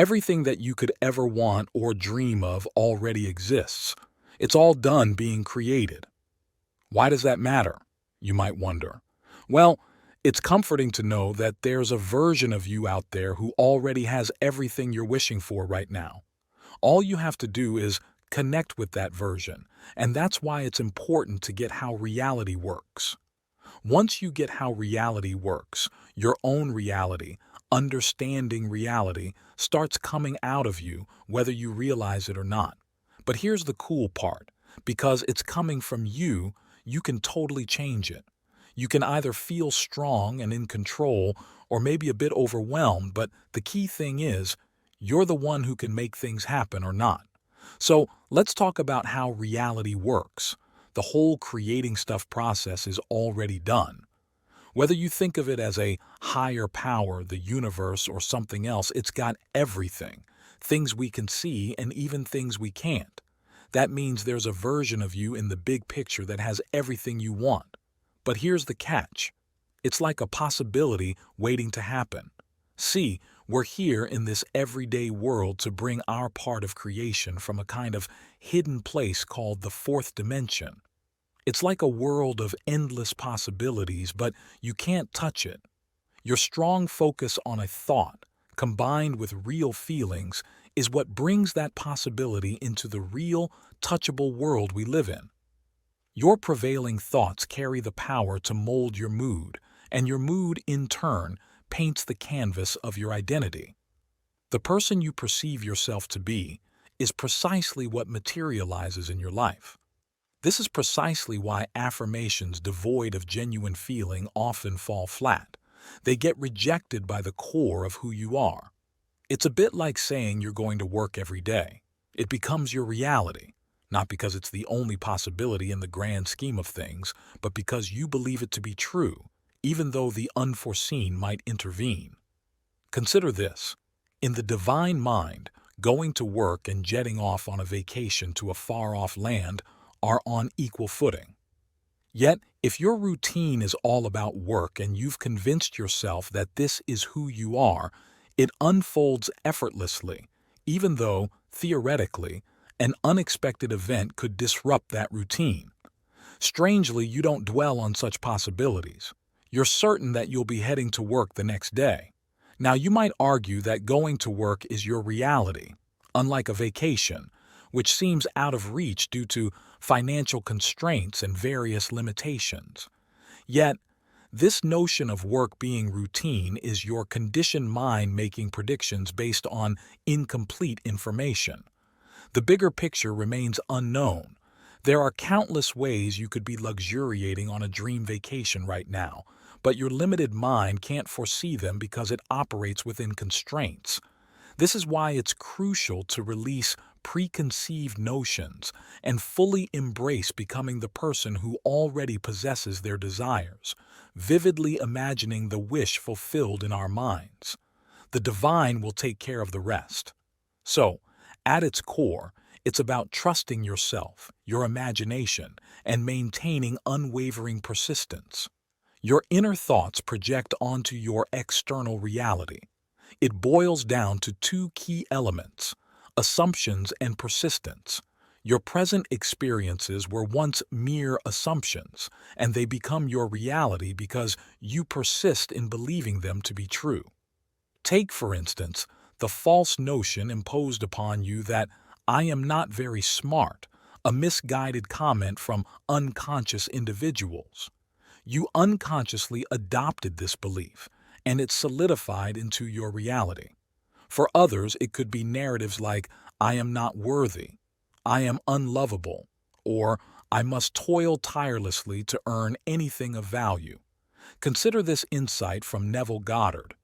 Everything that you could ever want or dream of already exists. It's all done being created. Why does that matter? You might wonder. Well, it's comforting to know that there's a version of you out there who already has everything you're wishing for right now. All you have to do is connect with that version, and that's why it's important to get how reality works. Once you get how reality works, your own reality, understanding reality, starts coming out of you, whether you realize it or not. But here's the cool part. Because it's coming from you, you can totally change it. You can either feel strong and in control, or maybe a bit overwhelmed, but the key thing is, you're the one who can make things happen or not. So let's talk about how reality works. The whole creating stuff process is already done. Whether you think of it as a higher power, the universe, or something else, it's got everything. Things we can see and even things we can't. That means there's a version of you in the big picture that has everything you want. But here's the catch. It's like a possibility waiting to happen. See, we're here in this everyday world to bring our part of creation from a kind of hidden place called the fourth dimension. It's like a world of endless possibilities, but you can't touch it. Your strong focus on a thought, combined with real feelings, is what brings that possibility into the real, touchable world we live in. Your prevailing thoughts carry the power to mold your mood, and your mood, in turn, paints the canvas of your identity. The person you perceive yourself to be is precisely what materializes in your life. This is precisely why affirmations devoid of genuine feeling often fall flat. They get rejected by the core of who you are. It's a bit like saying you're going to work every day. It becomes your reality, not because it's the only possibility in the grand scheme of things, but because you believe it to be true, even though the unforeseen might intervene. Consider this. In the divine mind, going to work and jetting off on a vacation to a far-off land are on equal footing. Yet, if your routine is all about work and you've convinced yourself that this is who you are, it unfolds effortlessly, even though, theoretically, an unexpected event could disrupt that routine. Strangely, you don't dwell on such possibilities. You're certain that you'll be heading to work the next day. Now, you might argue that going to work is your reality, unlike a vacation, which seems out of reach due to financial constraints and various limitations. Yet, this notion of work being routine is your conditioned mind making predictions based on incomplete information. The bigger picture remains unknown. There are countless ways you could be luxuriating on a dream vacation right now, but your limited mind can't foresee them because it operates within constraints. This is why it's crucial to release preconceived notions and fully embrace becoming the person who already possesses their desires, vividly imagining the wish fulfilled in our minds. The divine will take care of the rest. So, at its core, it's about trusting yourself, your imagination, and maintaining unwavering persistence. Your inner thoughts project onto your external reality. It boils down to two key elements: assumptions and persistence. Your present experiences were once mere assumptions, and they become your reality because you persist in believing them to be true. Take, for instance, the false notion imposed upon you that "I am not very smart," a misguided comment from unconscious individuals. You unconsciously adopted this belief, and it solidified into your reality. For others, it could be narratives like, "I am not worthy," "I am unlovable," or "I must toil tirelessly to earn anything of value." Consider this insight from Neville Goddard.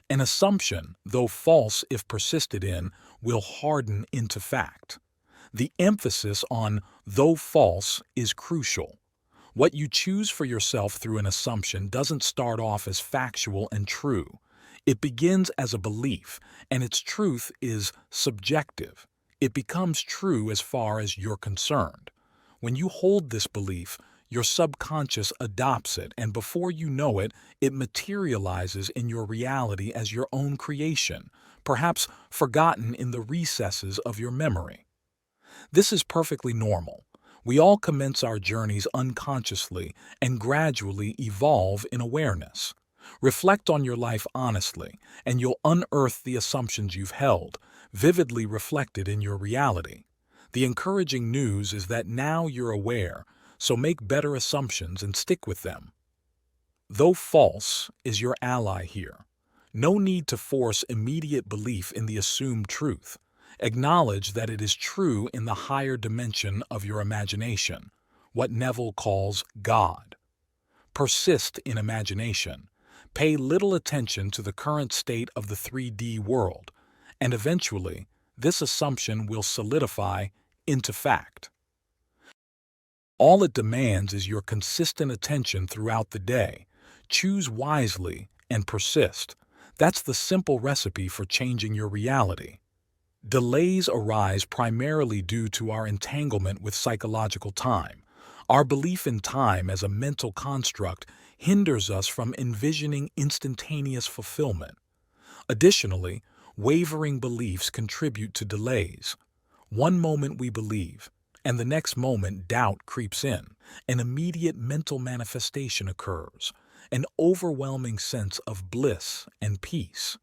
An assumption, though false if persisted in, will harden into fact. The emphasis on "though false" is crucial. What you choose for yourself through an assumption doesn't start off as factual and true. It begins as a belief, and its truth is subjective. It becomes true as far as you're concerned. When you hold this belief, Your subconscious adopts it, and before you know it, it materializes in your reality as your own creation, perhaps forgotten in the recesses of your memory. This is perfectly normal. We all commence our journeys unconsciously and gradually evolve in awareness. Reflect on your life honestly, and you'll unearth the assumptions you've held, vividly reflected in your reality. The encouraging news is that now you're aware, so make better assumptions and stick with them. Though false is your ally here. No need to force immediate belief in the assumed truth. Acknowledge that it is true in the higher dimension of your imagination, what Neville calls God. Persist in imagination. Pay little attention to the current state of the 3D world, and eventually, this assumption will solidify into fact. All it demands is your consistent attention throughout the day. Choose wisely and persist. That's the simple recipe for changing your reality. Delays arise primarily due to our entanglement with psychological time. Our belief in time as a mental construct hinders us from envisioning instantaneous fulfillment. Additionally, wavering beliefs contribute to delays. One moment we believe, and the next moment doubt creeps in. An immediate mental manifestation occurs, an overwhelming sense of bliss and peace.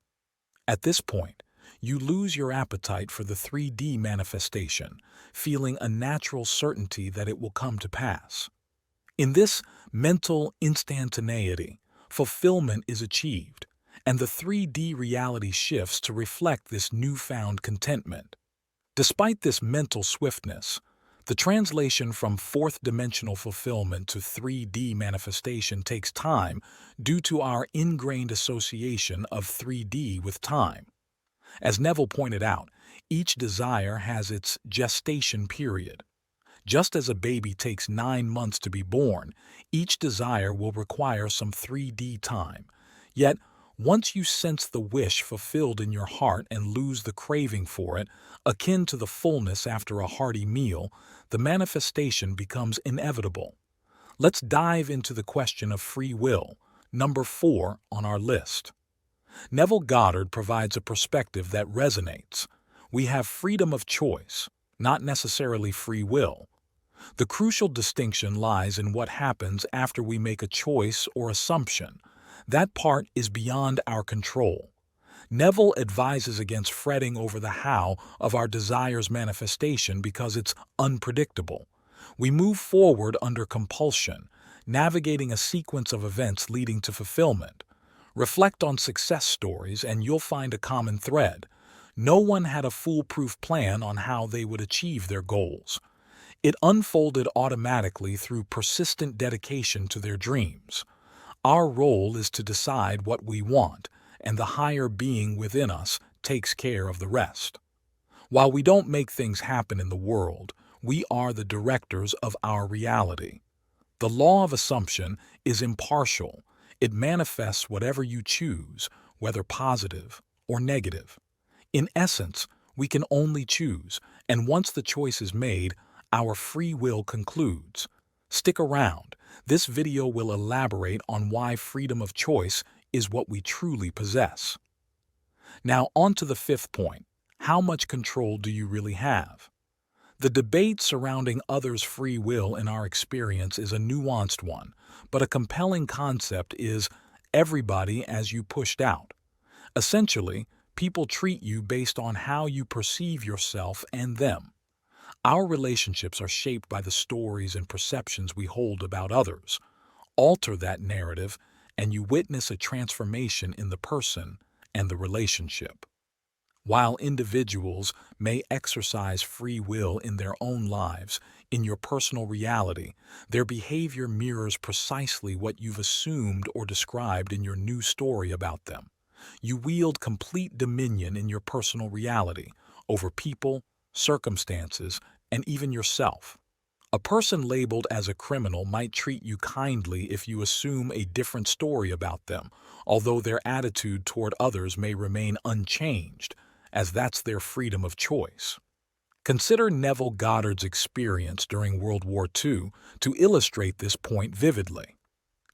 At this point, you lose your appetite for the 3D manifestation, feeling a natural certainty that it will come to pass. In this mental instantaneity, fulfillment is achieved, and the 3D reality shifts to reflect this newfound contentment. Despite this mental swiftness, the translation from fourth-dimensional fulfillment to 3D manifestation takes time due to our ingrained association of 3D with time. As Neville pointed out, each desire has its gestation period. Just as a baby takes 9 months to be born, each desire will require some 3D time. Yet, once you sense the wish fulfilled in your heart and lose the craving for it, akin to the fullness after a hearty meal, the manifestation becomes inevitable. Let's dive into the question of free will, number 4 on our list. Neville Goddard provides a perspective that resonates. We have freedom of choice, not necessarily free will. The crucial distinction lies in what happens after we make a choice or assumption. That part is beyond our control. Neville advises against fretting over the how of our desire's manifestation because it's unpredictable. We move forward under compulsion, navigating a sequence of events leading to fulfillment. Reflect on success stories and you'll find a common thread. No one had a foolproof plan on how they would achieve their goals. It unfolded automatically through persistent dedication to their dreams. Our role is to decide what we want, and the higher being within us takes care of the rest. While we don't make things happen in the world, we are the directors of our reality. The law of assumption is impartial. It manifests whatever you choose, whether positive or negative. In essence, we can only choose, and once the choice is made, our free will concludes. Stick around. This video will elaborate on why freedom of choice is what we truly possess. Now on to the 5th point. How much control do you really have? The debate surrounding others' free will in our experience is a nuanced one, but a compelling concept is everybody as you pushed out. Essentially, people treat you based on how you perceive yourself and them. Our relationships are shaped by the stories and perceptions we hold about others. Alter that narrative, and you witness a transformation in the person and the relationship. While individuals may exercise free will in their own lives, in your personal reality, their behavior mirrors precisely what you've assumed or described in your new story about them. You wield complete dominion in your personal reality over people, circumstances, and even yourself. A person labeled as a criminal might treat you kindly if you assume a different story about them, although their attitude toward others may remain unchanged, as that's their freedom of choice. Consider Neville Goddard's experience during World War II to illustrate this point vividly.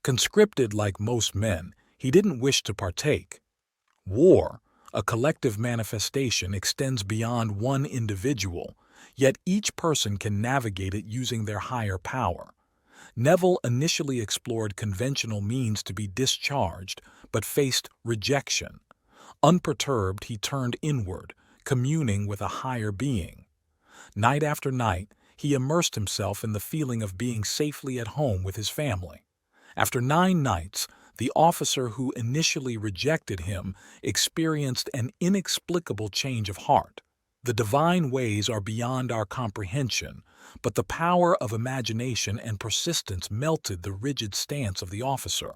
Conscripted like most men, he didn't wish to partake. War, a collective manifestation, extends beyond one individual, yet each person can navigate it using their higher power. Neville initially explored conventional means to be discharged, but faced rejection. Unperturbed, he turned inward, communing with a higher being. Night after night, he immersed himself in the feeling of being safely at home with his family. After 9 nights, the officer who initially rejected him experienced an inexplicable change of heart. The divine ways are beyond our comprehension, but the power of imagination and persistence melted the rigid stance of the officer.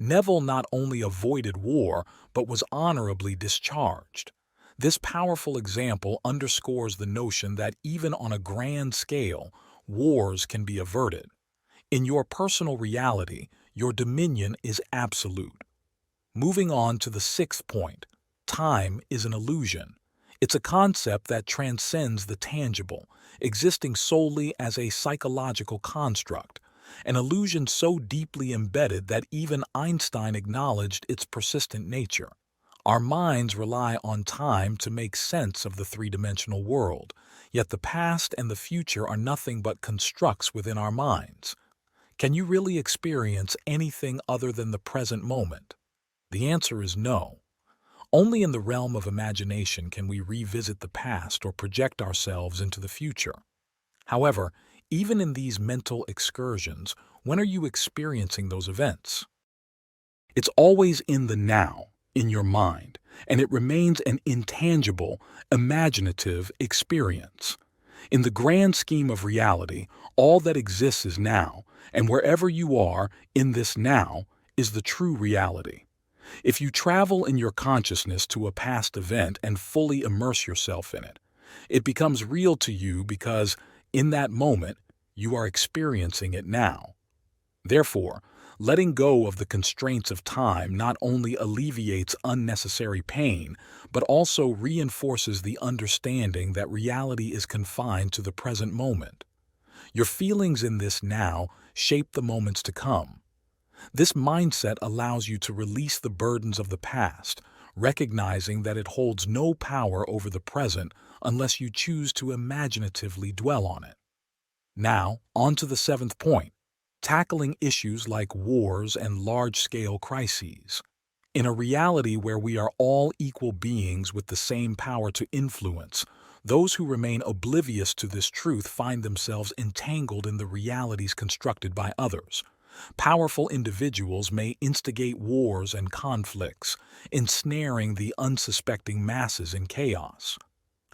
Neville not only avoided war, but was honorably discharged. This powerful example underscores the notion that even on a grand scale, wars can be averted. In your personal reality, your dominion is absolute. Moving on to the 6th point, time is an illusion. It's a concept that transcends the tangible, existing solely as a psychological construct, an illusion so deeply embedded that even Einstein acknowledged its persistent nature. Our minds rely on time to make sense of the three-dimensional world, yet the past and the future are nothing but constructs within our minds. Can you really experience anything other than the present moment? The answer is no. Only in the realm of imagination can we revisit the past or project ourselves into the future. However, even in these mental excursions, when are you experiencing those events? It's always in the now, in your mind, and it remains an intangible, imaginative experience. In the grand scheme of reality, all that exists is now, and wherever you are in this now is the true reality. If you travel in your consciousness to a past event and fully immerse yourself in it, it becomes real to you because, in that moment, you are experiencing it now. Therefore, letting go of the constraints of time not only alleviates unnecessary pain, but also reinforces the understanding that reality is confined to the present moment. Your feelings in this now shape the moments to come. This mindset allows you to release the burdens of the past, recognizing that it holds no power over the present unless you choose to imaginatively dwell on it. Now, on to the 7th point, tackling issues like wars and large-scale crises. In a reality where we are all equal beings with the same power to influence, those who remain oblivious to this truth find themselves entangled in the realities constructed by others. Powerful individuals may instigate wars and conflicts, ensnaring the unsuspecting masses in chaos.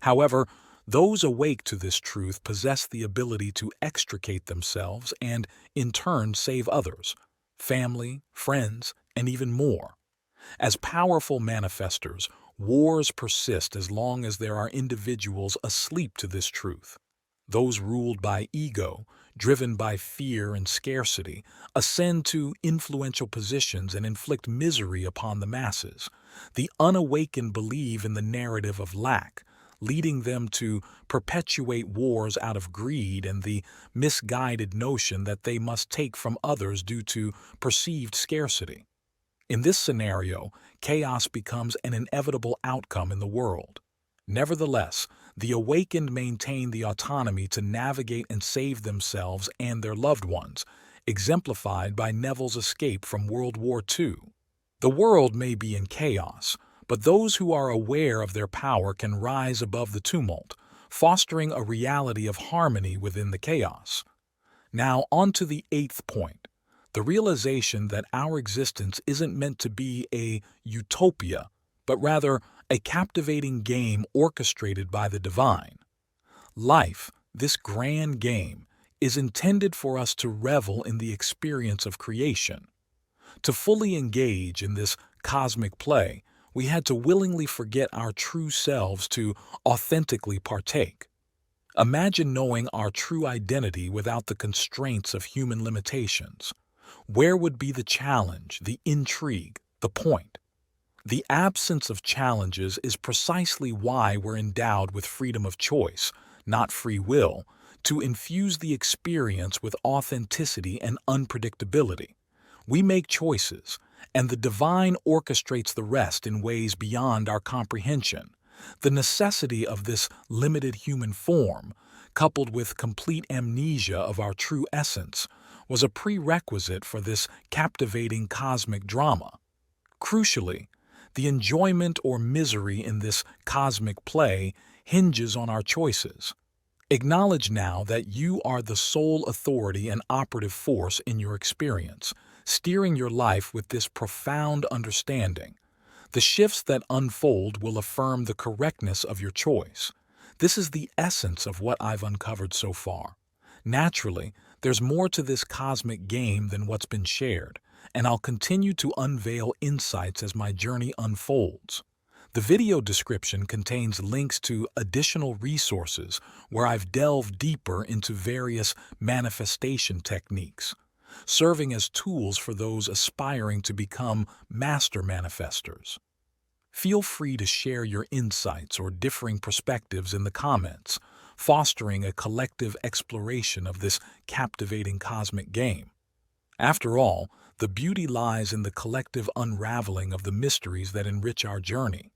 However, those awake to this truth possess the ability to extricate themselves and, in turn, save others, family, friends, and even more. As powerful manifestors, wars persist as long as there are individuals asleep to this truth. Those ruled by ego, driven by fear and scarcity, ascend to influential positions and inflict misery upon the masses. The unawakened believe in the narrative of lack, leading them to perpetuate wars out of greed and the misguided notion that they must take from others due to perceived scarcity. In this scenario, chaos becomes an inevitable outcome in the world. Nevertheless, the awakened maintain the autonomy to navigate and save themselves and their loved ones, exemplified by Neville's escape from World War II. The world may be in chaos, but those who are aware of their power can rise above the tumult, fostering a reality of harmony within the chaos. Now, on to the 8th point, the realization that our existence isn't meant to be a utopia, but rather a captivating game orchestrated by the divine. Life, this grand game, is intended for us to revel in the experience of creation. To fully engage in this cosmic play, we had to willingly forget our true selves to authentically partake. Imagine knowing our true identity without the constraints of human limitations. Where would be the challenge, the intrigue, the point? The absence of challenges is precisely why we're endowed with freedom of choice, not free will, to infuse the experience with authenticity and unpredictability. We make choices, and the divine orchestrates the rest in ways beyond our comprehension. The necessity of this limited human form, coupled with complete amnesia of our true essence, was a prerequisite for this captivating cosmic drama. Crucially, the enjoyment or misery in this cosmic play hinges on our choices. Acknowledge now that you are the sole authority and operative force in your experience, steering your life with this profound understanding. The shifts that unfold will affirm the correctness of your choice. This is the essence of what I've uncovered so far. Naturally, there's more to this cosmic game than what's been shared, and I'll continue to unveil insights as my journey unfolds. The video description contains links to additional resources where I've delved deeper into various manifestation techniques, serving as tools for those aspiring to become master manifestors. Feel free to share your insights or differing perspectives in the comments, fostering a collective exploration of this captivating cosmic game. After all, the beauty lies in the collective unraveling of the mysteries that enrich our journey.